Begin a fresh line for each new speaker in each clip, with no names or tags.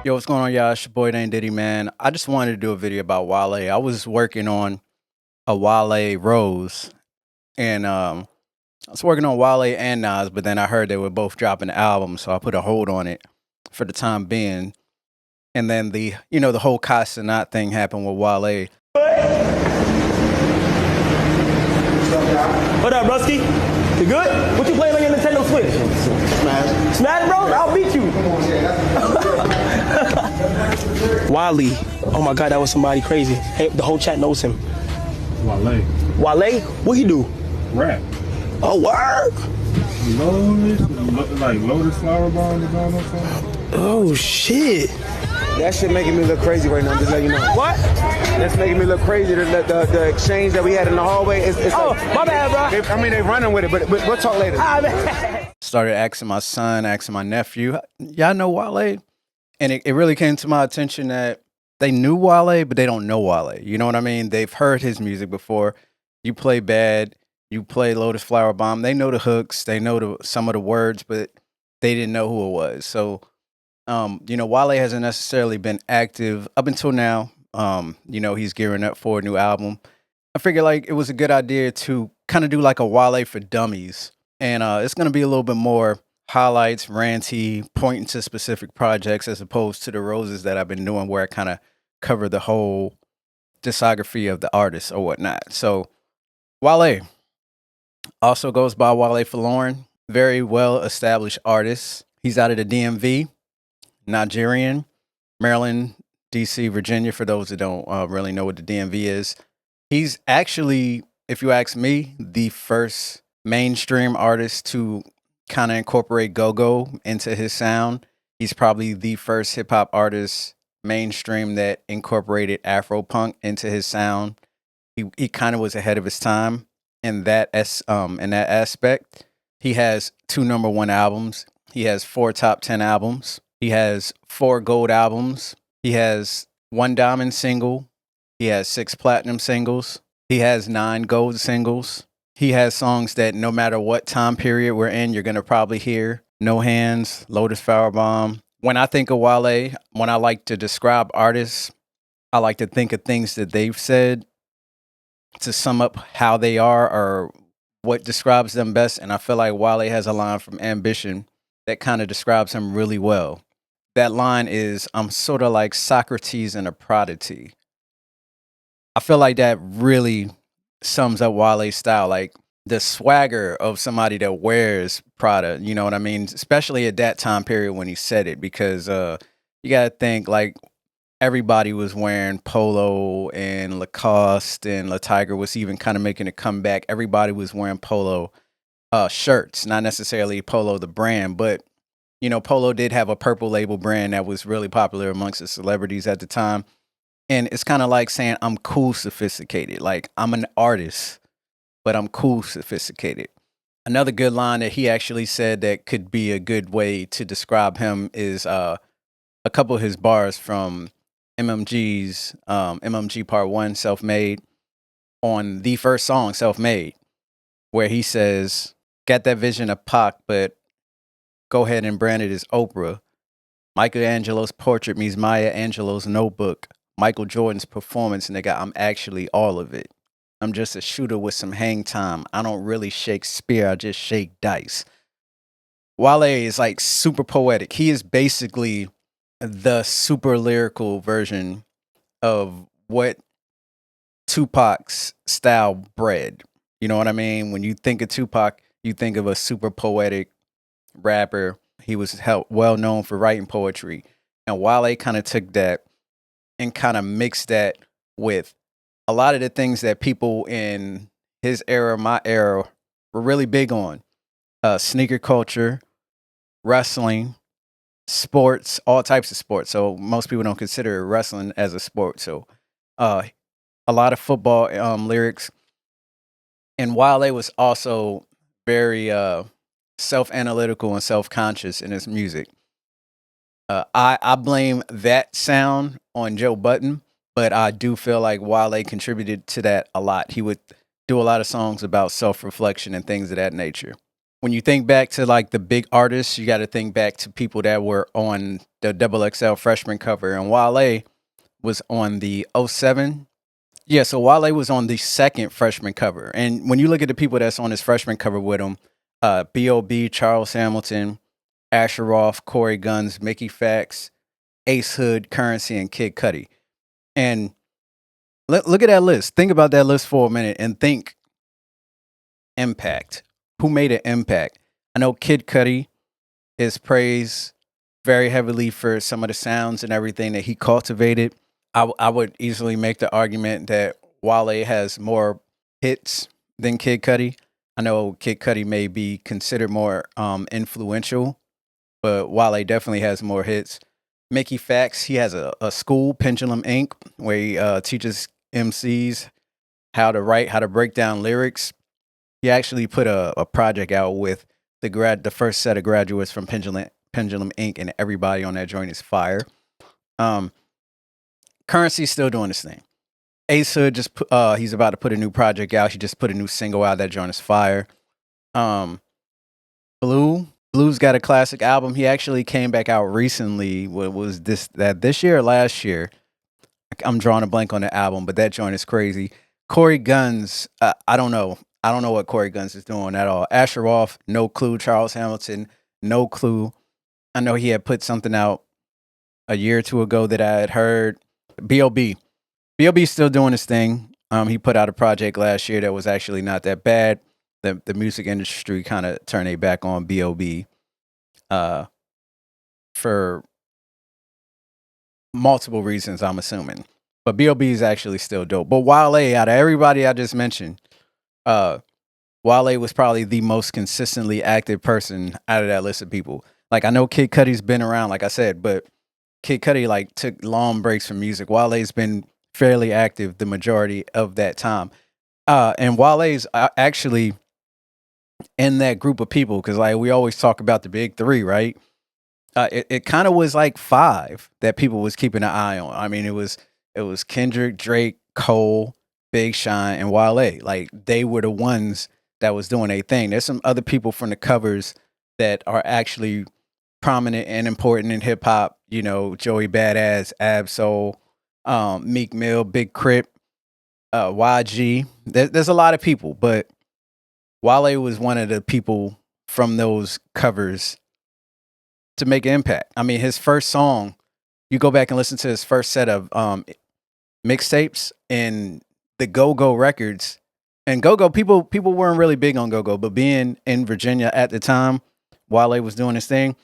Yo, what's going on, y'all? It's your boy Dane Diddy, man. I just wanted to do a video about Wale. I was working on a Wale Rose, and I was working on Wale and Nas, but then I heard they were both dropping the album, so I put a hold on it for the time being. And then the whole Casa Not thing happened with Wale.
What up, R.O.S.E? You good? What you playing on your Nintendo Switch? Smash. Smash, bro? I'll beat you. Wale. Oh my God, that was somebody crazy. Hey, the whole chat knows him.
Wale.
Wale? What he do?
Rap.
Oh, word.
Lotus, like Lotus flower bomb is on or something.
Oh, shit.
That shit making me look crazy right now, just let you know.
What?
That's making me look crazy. The exchange that we had in the hallway. It's
Oh,
like,
my bad, bro.
they running with it, but we'll talk later.
Started asking my son, asking my nephew, y'all know Wale? And it really came to my attention that they knew Wale, but they don't know Wale. You know what I mean? They've heard his music before. You play Bad, you play Lotus Flower Bomb. They know the hooks, they know some of the words, but they didn't know who it was. So, Wale hasn't necessarily been active up until now. He's gearing up for a new album. I figured like it was a good idea to kind of do like a Wale for Dummies. And it's going to be a little bit more highlights, ranty, pointing to specific projects as opposed to the roses that I've been doing where I kind of cover the whole discography of the artist or whatnot. So Wale also goes by Wale Folarin, very well established artist. He's out of the DMV, Nigerian, Maryland, DC, Virginia, for those that don't really know what the DMV is. He's actually, if you ask me, the first mainstream artist to kind of incorporate go-go into his sound. He's probably the first hip-hop artist mainstream that incorporated Afro-punk into his sound. He kind of was ahead of his time in that aspect. He has 2 #1 albums. He has 4 top 10 albums. He has 4 gold albums. He has 1 diamond single. He has 6 platinum singles. He has 9 gold singles. He has songs that no matter what time period we're in, you're going to probably hear. No Hands, Lotus Flower Bomb. When I think of Wale, when I like to describe artists, I like to think of things that they've said to sum up how they are or what describes them best. And I feel like Wale has a line from Ambition that kind of describes him really well. That line is, I'm sort of like Socrates in a prodigy. I feel like that really sums up Wale's style, like the swagger of somebody that wears Prada, you know what I mean? Especially at that time period when he said it, because you got to think like everybody was wearing Polo and Lacoste, and La Tiger was even kind of making a comeback. Everybody was wearing Polo shirts, not necessarily Polo the brand, but Polo did have a purple label brand that was really popular amongst the celebrities at the time. And it's kind of like saying I'm cool, sophisticated. Like I'm an artist, but I'm cool, sophisticated. Another good line that he actually said that could be a good way to describe him is a couple of his bars from MMG's MMG Part 1, Self-Made, on the first song, Self-Made, where he says, got that vision of Pac, but go ahead and brand it as Oprah. Michelangelo's portrait means Maya Angelou's notebook. Michael Jordan's performance, nigga, I'm actually all of it. I'm just a shooter with some hang time. I don't really Shakespeare, I just shake dice. Wale is like super poetic. He is basically the super lyrical version of what Tupac's style bred. You know what I mean? When you think of Tupac, you think of a super poetic rapper. He was well known for writing poetry. And Wale kind of took that and kind of mixed that with a lot of the things that people in his era, my era, were really big on. Sneaker culture, wrestling, sports, all types of sports. So most people don't consider wrestling as a sport. So a lot of football lyrics. And Wale was also very self-analytical and self-conscious in his music. I blame that sound on Joe Budden, but I do feel like Wale contributed to that a lot. He would do a lot of songs about self-reflection and things of that nature. when you think back to like the big artists, you got to think back to people that were on the Double XL freshman cover, and Wale was on the '07. Yeah, so Wale was on the second freshman cover, and when you look at the people that's on his freshman cover with him, B.O.B., Charles Hamilton, Asher Roth, Corey Guns, Mickey Fax, Ace Hood, Currency, and Kid Cudi. And look at that list. Think about that list for a minute and think impact. Who made an impact? I know Kid Cudi is praised very heavily for some of the sounds and everything that he cultivated. I would easily make the argument that Wale has more hits than Kid Cudi. I know Kid Cudi may be considered more influential, but Wale definitely has more hits. Mickey Fax, he has a school, Pendulum Inc., where he teaches MCs how to write, how to break down lyrics. He actually put a project out with the first set of graduates from Pendulum Inc., and everybody on that joint is fire. Currency's still doing this thing. Ace Hood he's about to put a new project out. He just put a new single out. That joint is fire. Blue's got a classic album. He actually came back out recently. What was this year or last year? I'm drawing a blank on the album, but that joint is crazy. Corey Guns, I don't know. I don't know what Corey Guns is doing at all. Asher Roth, no clue. Charles Hamilton, no clue. I know he had put something out a year or two ago that I had heard. B.O.B. B.O.B.'s still doing his thing. He put out a project last year that was actually not that bad. The music industry kind of turned their back on B.O.B. For multiple reasons, I'm assuming. But B.O.B. is actually still dope. But Wale, out of everybody I just mentioned, Wale was probably the most consistently active person out of that list of people. Like, I know Kid Cudi's been around, like I said, but Kid Cudi like took long breaks from music. Wale's been fairly active the majority of that time. And Wale's actually in that group of people, because like we always talk about the big three, right? It kind of was like five that people was keeping an eye on. I mean, it was Kendrick, Drake, Cole, Big Sean, and Wale. Like, they were the ones that was doing a thing. There's some other people from the covers that are actually prominent and important in hip hop. You know, Joey Badass, Ab-Soul, Meek Mill, Big Crip, YG. There's a lot of people, but Wale was one of the people from those covers to make an impact. I mean, his first song, you go back and listen to his first set of mixtapes and the Go-Go records. And Go-Go, people weren't really big on Go-Go, but being in Virginia at the time, Wale was doing his thing,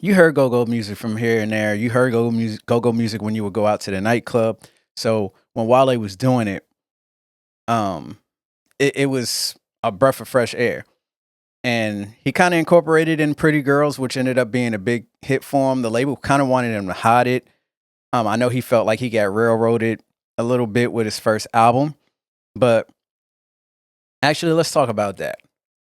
you heard Go-Go music from here and there. You heard Go-Go music when you would go out to the nightclub. So when Wale was doing it, it was a breath of fresh air. And he kind of incorporated in Pretty Girls, which ended up being a big hit for him. The label kind of wanted him to hide it. I know he felt like he got railroaded a little bit with his first album. But actually, let's talk about that.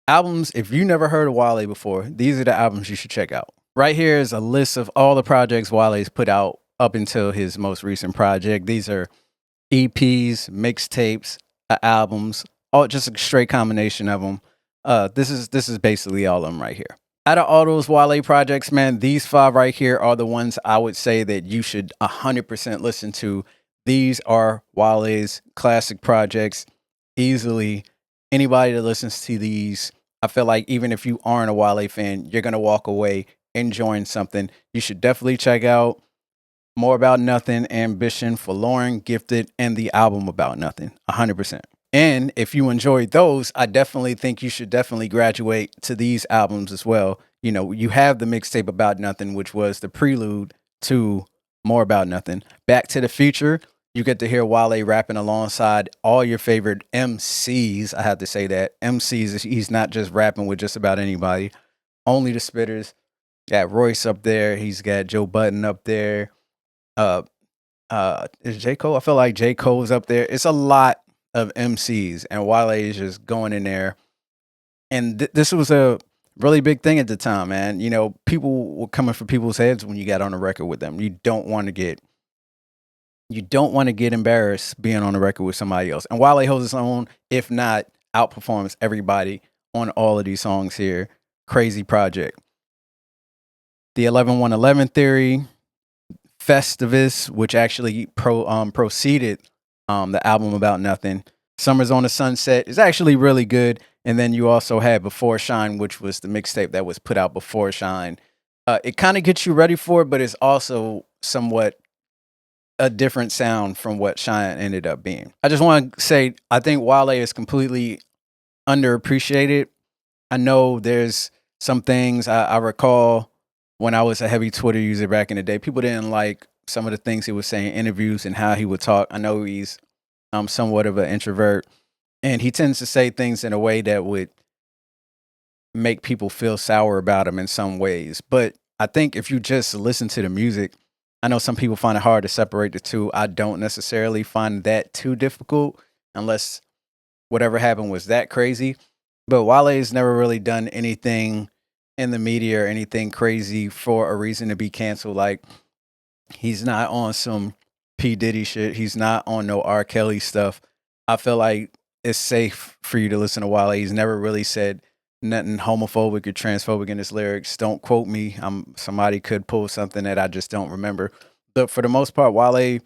Albums, if you never heard of Wale before, these are the albums you should check out. Right here is a list of all the projects Wale's put out up until his most recent project. These are EPs, mixtapes, albums, all just a straight combination of them. This is basically all of them right here. Out of all those Wale projects, man, these 5 right here are the ones I would say that you should 100% listen to. These are Wale's classic projects. Easily, anybody that listens to these, I feel like even if you aren't a Wale fan, you're going to walk away enjoying something. You should definitely check out More About Nothing, Ambition, Folarin, Gifted, and the album About Nothing, 100%. And if you enjoyed those, I definitely think you should definitely graduate to these albums as well. You know, you have the mixtape About Nothing, which was the prelude to More About Nothing. Back to the Future, you get to hear Wale rapping alongside all your favorite MCs. I have to say that. MCs, he's not just rapping with just about anybody. Only the Spitters. Got R.O.S.E up there. He's got Joe Budden up there. Is J. Cole? I feel like J. Cole's up there. It's a lot of MCs, and Wale is just going in there. And this was a really big thing at the time, man. You know, people were coming for people's heads when you got on a record with them. You don't want to get embarrassed being on a record with somebody else. And Wale holds his own, if not outperforms everybody on all of these songs here. Crazy project. The 11-1-11 Theory, Festivus, which actually preceded the album About Nothing. Summers on the Sunset is actually really good. And then you also had Before Shine, which was the mixtape that was put out before Shine. It kind of gets you ready for it, but it's also somewhat a different sound from what Shine ended up being. I just want to say, I think Wale is completely underappreciated. I know there's some things I recall when I was a heavy Twitter user back in the day. People didn't like some of the things he was saying in interviews and how he would talk. I know he's somewhat of an introvert, and he tends to say things in a way that would make people feel sour about him in some ways. But I think if you just listen to the music, I know some people find it hard to separate the two. I don't necessarily find that too difficult unless whatever happened was that crazy. But Wale's never really done anything in the media or anything crazy for a reason to be canceled. Like, he's not on some P. Diddy shit. He's not on no R. Kelly stuff. I feel like it's safe for you to listen to Wale. He's never really said nothing homophobic or transphobic in his lyrics. Don't quote me. Somebody could pull something that I just don't remember. But for the most part, Wale,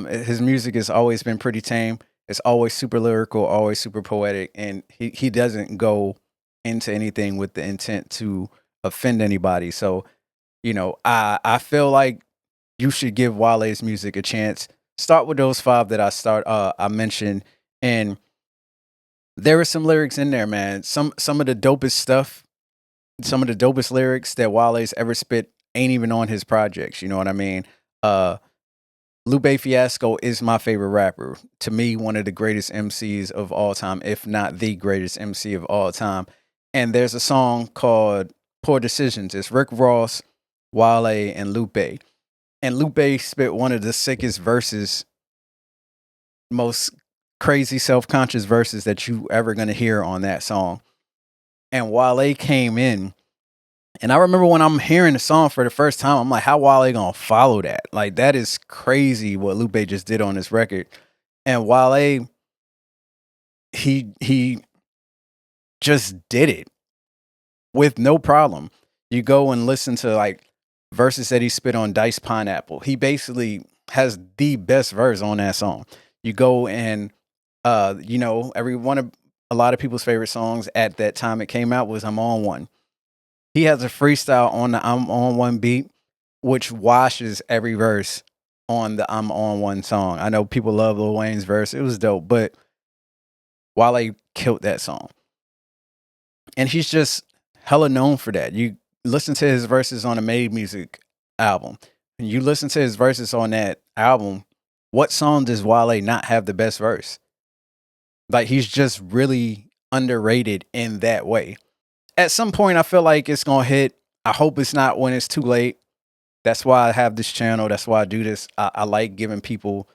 his music has always been pretty tame. It's always super lyrical, always super poetic, and he doesn't go into anything with the intent to offend anybody. So, I feel like you should give Wale's music a chance. Start with those 5 that I mentioned, and there are some lyrics in there, man. Some of the dopest stuff, some of the dopest lyrics that Wale's ever spit ain't even on his projects. You know what I mean? Lupe Fiasco is my favorite rapper. To me, one of the greatest MCs of all time, if not the greatest MC of all time. And there's a song called Poor Decisions. It's Rick Ross, Wale, and Lupe. And Lupe spit one of the sickest verses, most crazy self-conscious verses that you ever gonna hear on that song. And Wale came in, and I remember when I'm hearing the song for the first time, I'm like, how Wale gonna follow that? Like, that is crazy what Lupe just did on this record. And Wale, he just did it with no problem. You go and listen to like verses that he spit on Dice Pineapple. He basically has the best verse on that song. You go and a lot of people's favorite songs at that time it came out was I'm On One. He has a freestyle on the I'm On One beat, which washes every verse on the I'm On One song. I know people love Lil Wayne's verse. It was dope, but Wale killed that song. And he's just hella known for that. You listen to his verses on the Made Music album, and you listen to his verses on that album, what song does Wale not have the best verse? Like, he's just really underrated in that way. At some point, I feel like it's going to hit. I hope it's not when it's too late. That's why I have this channel. That's why I do this. I like giving people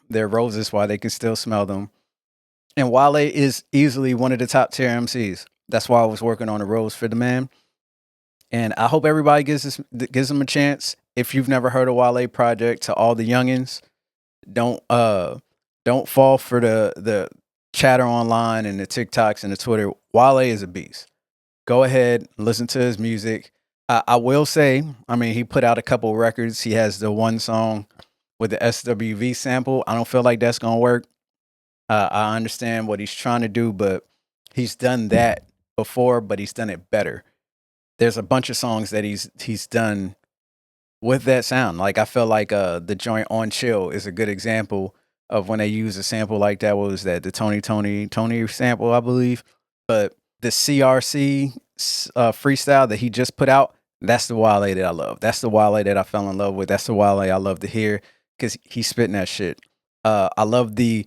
their roses while they can still smell them. And Wale is easily one of the top tier MCs. That's why I was working on R.O.S.E for the man. And I hope everybody gives them a chance. If you've never heard of Wale project, to all the youngins, don't fall for the chatter online and the TikToks and the Twitter. Wale is a beast. Go ahead, listen to his music. I will say, I mean, he put out a couple records. He has the one song with the SWV sample. I don't feel like that's gonna work. I understand what he's trying to do, but he's done that before, but he's done it better. There's a bunch of songs that he's done with that sound. Like, I feel like the joint On Chill is a good example of when they use a sample like that. What was that? The Tony sample, I believe. But the CRC freestyle that he just put out, that's the Wale that I love. That's the Wale that I fell in love with. That's the Wale I love to hear because he's spitting that shit. I love the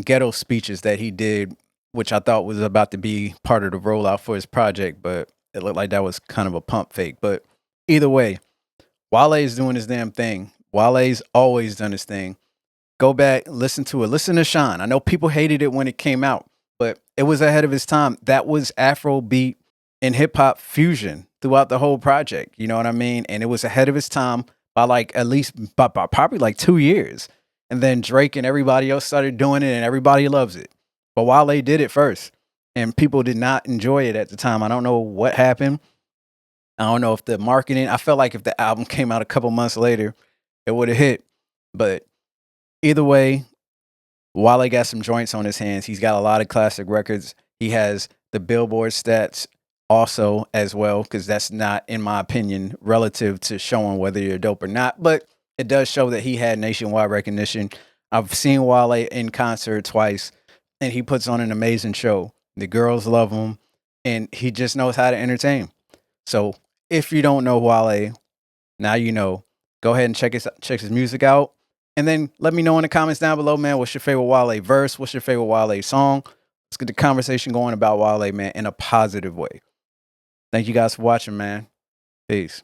ghetto speeches that he did, which I thought was about to be part of the rollout for his project, but it looked like that was kind of a pump fake. But either way, Wale's doing his damn thing. Wale's always done his thing. Go back, listen to it. Listen to Shine. I know people hated it when it came out, but it was ahead of his time. That was Afrobeat and hip hop fusion throughout the whole project. You know what I mean? And it was ahead of his time by like at least by probably like 2 years. And then Drake and everybody else started doing it and everybody loves it. But Wale did it first. and people did not enjoy it at the time. I don't know what happened. I don't know if the marketing, I felt like if the album came out a couple months later, it would have hit. But either way, Wale got some joints on his hands. He's got a lot of classic records. He has the Billboard stats also as well, because that's not, in my opinion, relative to showing whether you're dope or not. But it does show that he had nationwide recognition. I've seen Wale in concert twice, and he puts on an amazing show. The girls love him, and he just knows how to entertain. So if you don't know Wale, now you know. Go ahead and check his music out. And then let me know in the comments down below, man, what's your favorite Wale verse? What's your favorite Wale song? Let's get the conversation going about Wale, man, in a positive way. Thank you guys for watching, man. Peace.